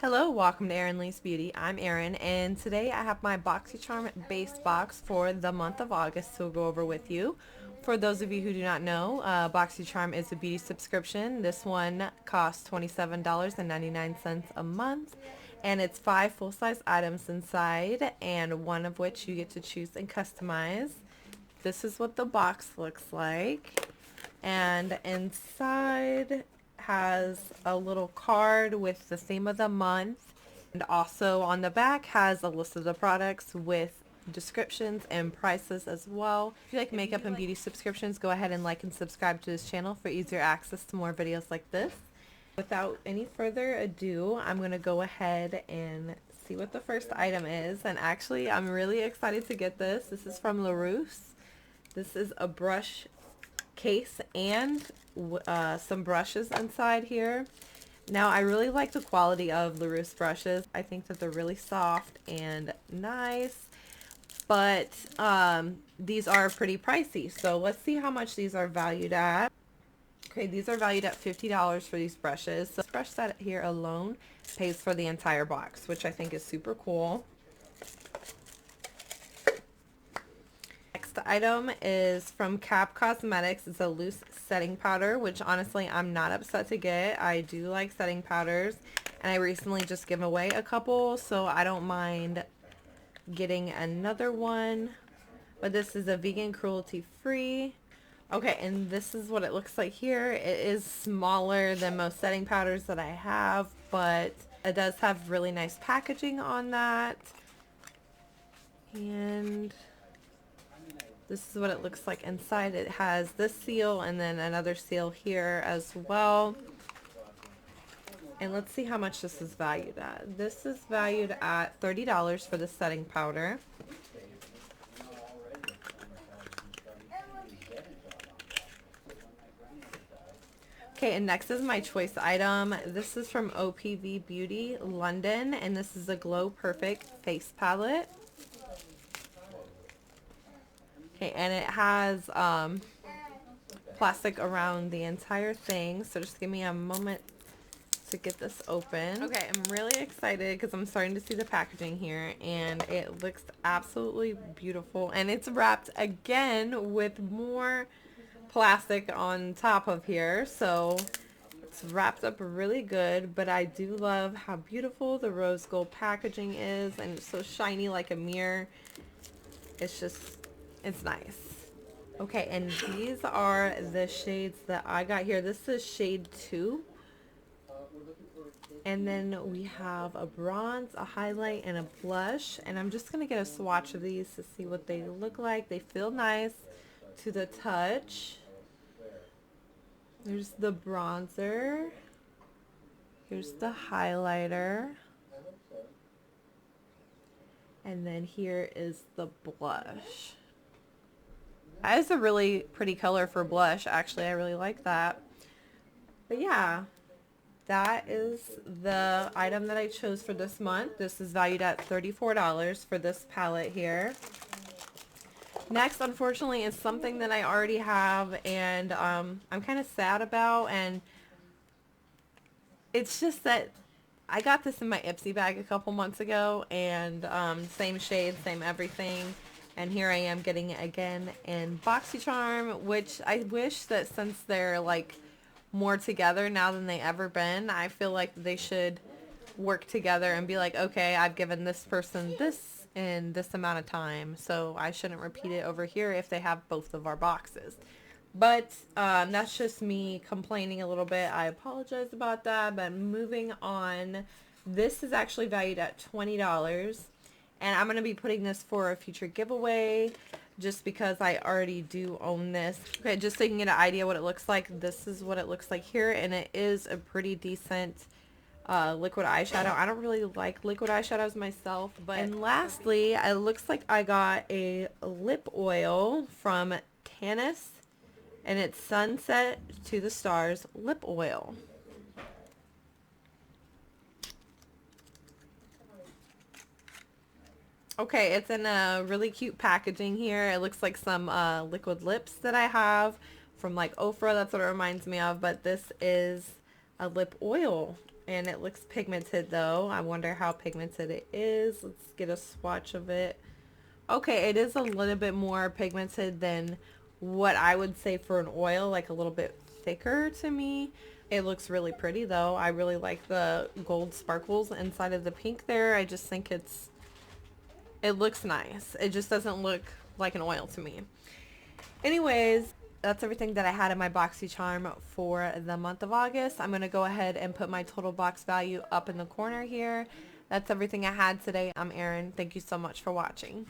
Hello, welcome to Erin Lee's Beauty. I'm Erin, and today I have my Boxycharm base box for the month of August to go over with you. For those of you who do not know, Boxycharm is a beauty subscription. This one costs $27.99 a month, and it's 5 full-size items inside, and one of which you get to choose and customize. This is what the box looks like, and inside has a little card with the theme of the month, and also on the back has a list of the products with descriptions and prices as well. If you like makeup and beauty subscriptions, go ahead and like and subscribe to this channel for easier access to more videos like this. Without any further ado, I'm going to go ahead and see what the first item is. And actually, I'm really excited to get this. This is from LaRousse. This is a brush case and some brushes inside here. Now, I really like the quality of LaRousse brushes. I think that they're really soft and nice, but these are pretty pricey. So let's see how much these are valued at. Okay, these are valued at $50 for these brushes. So this brush set here alone pays for the entire box, which I think is super cool. Next item is from Cap Cosmetics. It's a loose setting powder, which honestly I'm not upset to get. I do like setting powders, and I recently just gave away a couple, so I don't mind getting another one. But this is a vegan, cruelty free. Okay, and this is what it looks like here. It is smaller than most setting powders that I have, but it does have really nice packaging on that. And this is what it looks like inside. It has this seal and then another seal here as well. And let's see how much this is valued at. This is valued at $30 for the setting powder. Okay, and next is my choice item. This is from OPV Beauty London, and this is a Glow Perfect face palette. Okay, and it has plastic around the entire thing, so just give me a moment to get this open. Okay, I'm really excited because I'm starting to see the packaging here, and it looks absolutely beautiful, and it's wrapped again with more plastic on top of here, so it's wrapped up really good. But I do love how beautiful the rose gold packaging is, and it's so shiny like a mirror. It's nice. Okay, and these are the shades that I got here. This is shade 2. And then we have a bronze, a highlight, and a blush. And I'm just going to get a swatch of these to see what they look like. They feel nice to the touch. There's the bronzer. Here's the highlighter. And then here is the blush. That is a really pretty color for blush. Actually, I really like that. But yeah, that is the item that I chose for this month. This is valued at $34 for this palette here. Next, unfortunately, is something that I already have, and I'm kind of sad about, and it's just that I got this in my Ipsy bag a couple months ago, and same shade, same everything, and here I am getting it again in Boxycharm, which I wish that since they're like more together now than they ever been, I feel like they should work together and be like, okay, I've given this person this in this amount of time, so I shouldn't repeat it over here if they have both of our boxes. But that's just me complaining a little bit. I apologize about that. But moving on, this is actually valued at $20, and I'm going to be putting this for a future giveaway just because I already do own this. Okay, just so you can get an idea what it looks like, this is what it looks like here, and it is a pretty decent liquid eyeshadow. I don't really like liquid eyeshadows myself, but and lastly, it looks like I got a lip oil from Canis, and it's Sunset to the Stars lip oil. Okay, it's in a really cute packaging here. It looks like some liquid lips that I have from like Ofra. That's what it reminds me of. But this is a lip oil, And it looks pigmented though. I wonder how pigmented it is. Let's get a swatch of it. Okay, it is a little bit more pigmented than what I would say for an oil, like a little bit thicker to me. It looks really pretty though. I really like the gold sparkles inside of the pink there. I just think it looks nice. It just doesn't look like an oil to me. Anyways, that's everything that I had in my Boxycharm for the month of August. I'm going to go ahead and put my total box value up in the corner here. That's everything I had today. I'm Erin. Thank you so much for watching.